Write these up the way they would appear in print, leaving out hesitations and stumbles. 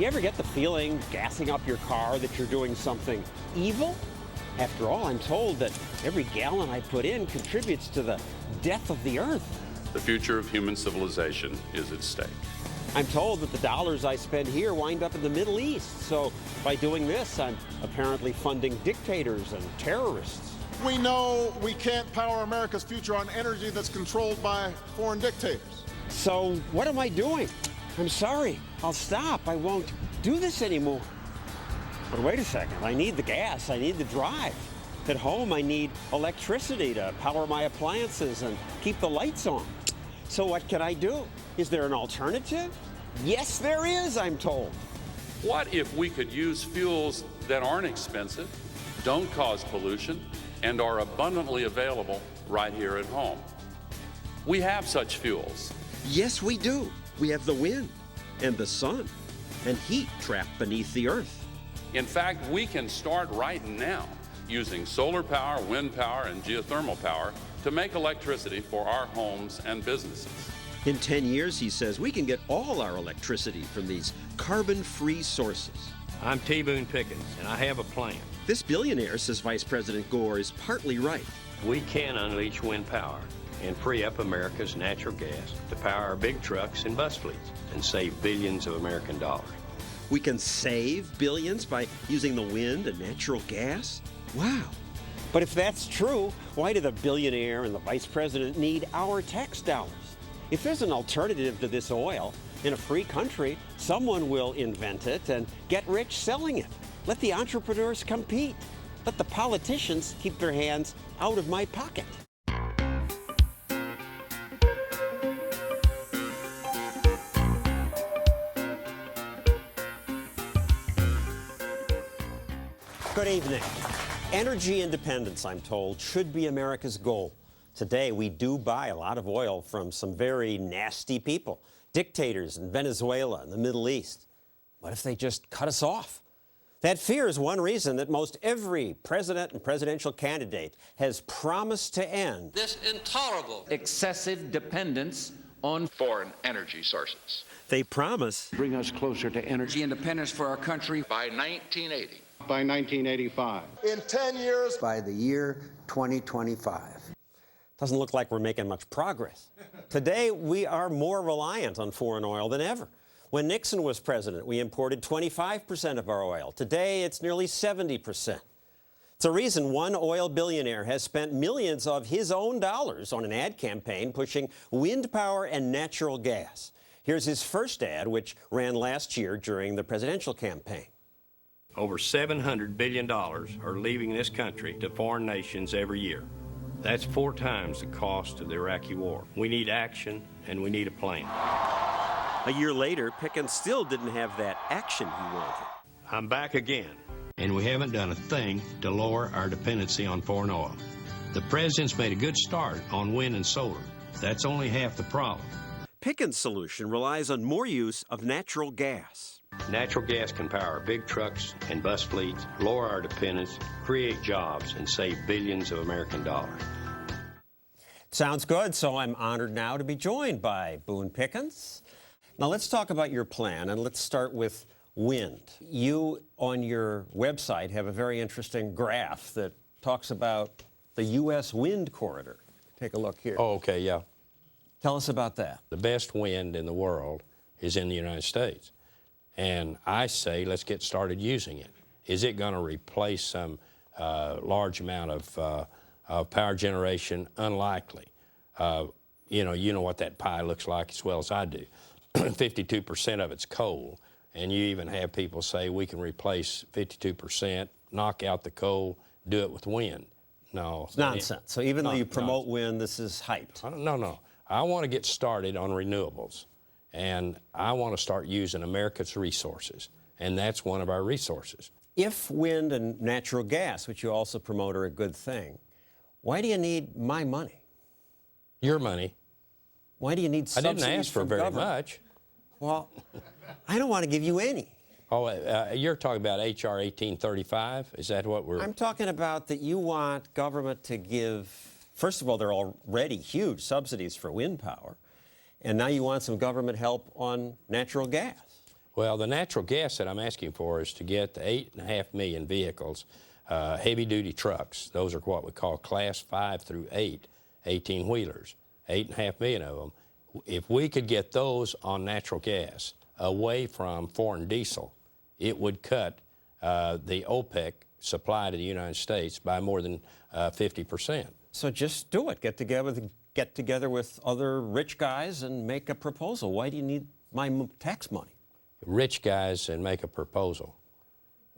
Do you ever get the feeling, gassing up your car, that you're doing something evil? After all, I'm told that every gallon I put in contributes to the death of the earth. The future of human civilization is at stake. I'm told that the dollars I spend here wind up in the Middle East. So by doing this, I'm apparently funding dictators and terrorists. We know we can't power America's future on energy that's controlled by foreign dictators. So what am I doing? I'm sorry. I'll stop. I won't do this anymore. But wait a second. I need the gas. I need the drive. At home, I need electricity to power my appliances and keep the lights on. So what can I do? Is there an alternative? Yes, there is, I'm told. What if we could use fuels that aren't expensive, don't cause pollution, and are abundantly available right here at home? We have such fuels. Yes, we do. We have the wind and the sun and heat trapped beneath the earth. In fact, we can start right now using solar power, wind power, and geothermal power to make electricity for our homes and businesses. In 10 years, he says, we can get all our electricity from these carbon-free sources. I'm T. Boone Pickens, and I have a plan. This billionaire, says Vice President Gore, is partly right. We can unleash wind power and free up America's natural gas to power our big trucks and bus fleets and save billions of American dollars. We can save billions by using the wind and natural gas? Wow. But if that's true, why do the billionaire and the vice president need our tax dollars? If there's an alternative to this oil, in a free country, someone will invent it and get rich selling it. Let the entrepreneurs compete. Let the politicians keep their hands out of my pocket. Good evening. Energy independence, I'm told, should be America's goal. Today, we do buy a lot of oil from some very nasty people, dictators in Venezuela and the Middle East. What if they just cut us off? That fear is one reason that most every president and presidential candidate has promised to end this intolerable, excessive dependence on foreign energy sources. They promise bring us closer to energy independence for our country by 1980. By 1985. In 10 years. By the year 2025. Doesn't look like we're making much progress. Today, we are more reliant on foreign oil than ever. When Nixon was president, we imported 25% of our oil. Today, it's nearly 70%. It's a reason one oil billionaire has spent millions of his own dollars on an ad campaign pushing wind power and natural gas. Here's his first ad, which ran last year during the presidential campaign. Over $700 billion are leaving this country to foreign nations every year. That's 4 times the cost of the Iraqi war. We need action, and we need a plan. A year later, Pickens still didn't have that action he wanted. I'm back again, and we haven't done a thing to lower our dependency on foreign oil. The president's made a good start on wind and solar. That's only half the problem. Pickens' solution relies on more use of natural gas. Natural gas can power big trucks and bus fleets, lower our dependence, create jobs, and save billions of American dollars. Sounds good, so I'm honored now to be joined by Boone Pickens. Now let's talk about your plan, and let's start with wind. You, on your website, have a very interesting graph that talks about the U.S. wind corridor. Take a look here. Oh, okay, yeah. Tell us about that. The best wind in the world is in the United States. And I say, let's get started using it. Is it going to replace some large amount of power generation? Unlikely. You know what that pie looks like as well as I do. 52% of it's coal. And you even have people say we can replace 52%, knock out the coal, do it with wind. No. It's nonsense. So even though you promote wind, this is hyped. No. I want to get started on renewables. And I want to start using America's resources, and that's one of our resources. If wind and natural gas, which you also promote, are a good thing, why do you need my money? Your money. Why do you need subsidies? I didn't ask for very much. Well, I don't want to give you any. Oh, you're talking about H.R. 1835? Is that what we're... I'm talking about that you want government to give, first of all, there are already huge subsidies for wind power. And now you want some government help on natural gas. Well, the natural gas that I'm asking for is to get the 8.5 million vehicles, heavy-duty trucks. Those are what we call Class 5 through 8, 18-wheelers, 8.5 million of them. If we could get those on natural gas away from foreign diesel, it would cut the OPEC supply to the United States by more than 50%. So just do it. Get together with other rich guys and make a proposal. Why do you need my tax money? Rich guys and make a proposal.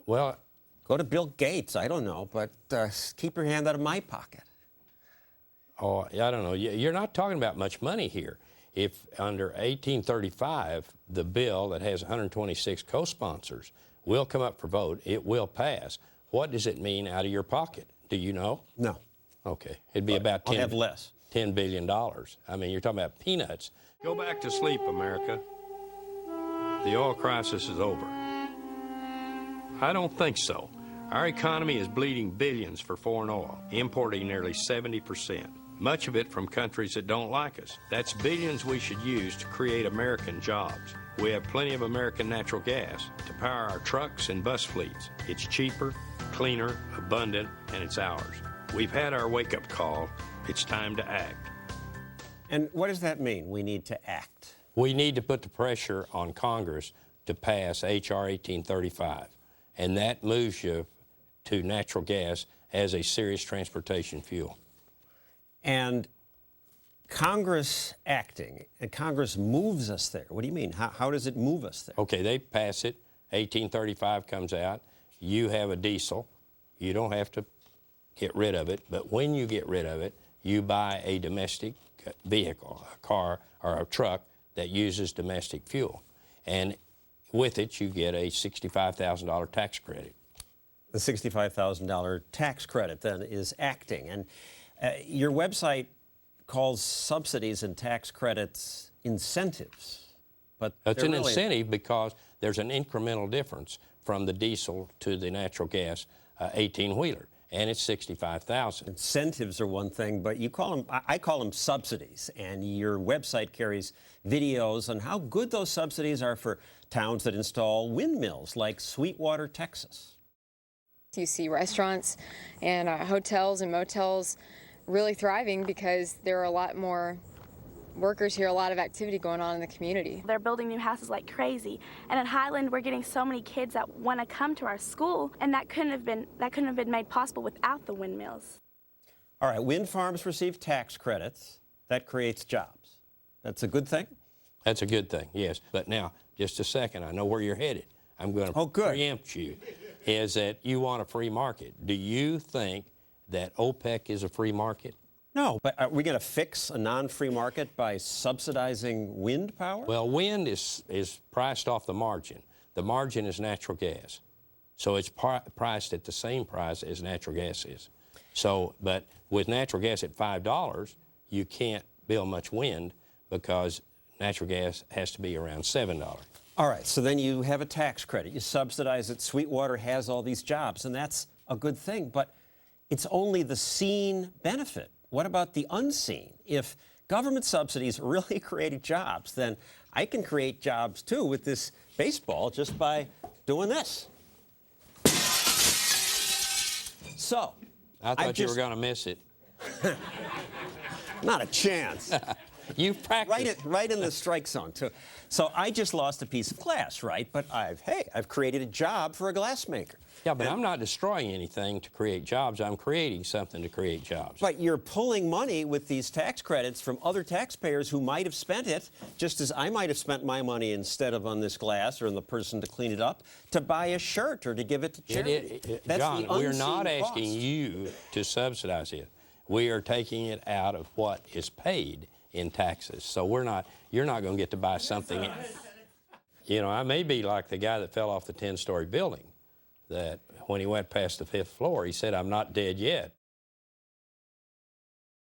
Well, go to Bill Gates. I don't know, but keep your hand out of my pocket. Oh, I don't know. You're not talking about much money here. If under 1835, the bill that has 126 co-sponsors will come up for vote, it will pass. What does it mean out of your pocket? Do you know? No. Okay. It'd be about I'll have less. $10 billion. I mean, you're talking about peanuts. Go back to sleep, America. The oil crisis is over. I don't think so. Our economy is bleeding billions for foreign oil, importing nearly 70%. Much of it from countries that don't like us. That's billions we should use to create American jobs. We have plenty of American natural gas to power our trucks and bus fleets. It's cheaper, cleaner, abundant, and it's ours. We've had our wake-up call. It's time to act. And what does that mean, we need to act? We need to put the pressure on Congress to pass H.R. 1835, and that moves you to natural gas as a serious transportation fuel. And Congress acting, and Congress moves us there. What do you mean? How does it move us there? Okay, they pass it. 1835 comes out. You have a diesel. You don't have to get rid of it, but when you get rid of it, you buy a domestic vehicle, a car or a truck that uses domestic fuel. And with it, you get a $65,000 tax credit. The $65,000 tax credit, then, is acting. And your website calls subsidies and tax credits incentives. But it's an incentive because there's an incremental difference from the diesel to the natural gas 18-wheeler, and it's $65,000. Incentives are one thing, but you call them, I call them subsidies, and your website carries videos on how good those subsidies are for towns that install windmills like Sweetwater, Texas. You see restaurants and hotels and motels really thriving because there are a lot more workers here, a lot of activity going on in the community. They're building new houses like crazy, and at Highland we're getting so many kids that want to come to our school, and that couldn't have been made possible without the windmills. All right, wind farms receive tax credits. That creates jobs. That's a good thing? That's a good thing, yes. But now, just a second, I know where you're headed. I'm going to preempt you, is that you want a free market. Do you think that OPEC is a free market? No, but are we going to fix a non-free market by subsidizing wind power? Well, wind is priced off the margin. The margin is natural gas. So it's priced at the same price as natural gas is. So, but with natural gas at $5, you can't build much wind because natural gas has to be around $7. All right, so then you have a tax credit. You subsidize it. Sweetwater has all these jobs, and that's a good thing. But it's only the seen benefit. What about the unseen? If government subsidies really created jobs, then I can create jobs too with this baseball just by doing this. So, I thought you were going to miss it. Not a chance. You practiced. Right in the strike zone, too. So I just lost a piece of glass, right? But I've created a job for a glassmaker. Yeah, but I'm not destroying anything to create jobs. I'm creating something to create jobs. But you're pulling money with these tax credits from other taxpayers who might have spent it, just as I might have spent my money instead of on this glass or on the person to clean it up, to buy a shirt or to give it to charity. That's John, the we're not unseen asking cost. you to subsidize it. We are taking it out of what is paid in taxes. So you're not going to get to buy something. You know, I may be like the guy that fell off the 10-story building, that when he went past the 5th floor, he said, "I'm not dead yet."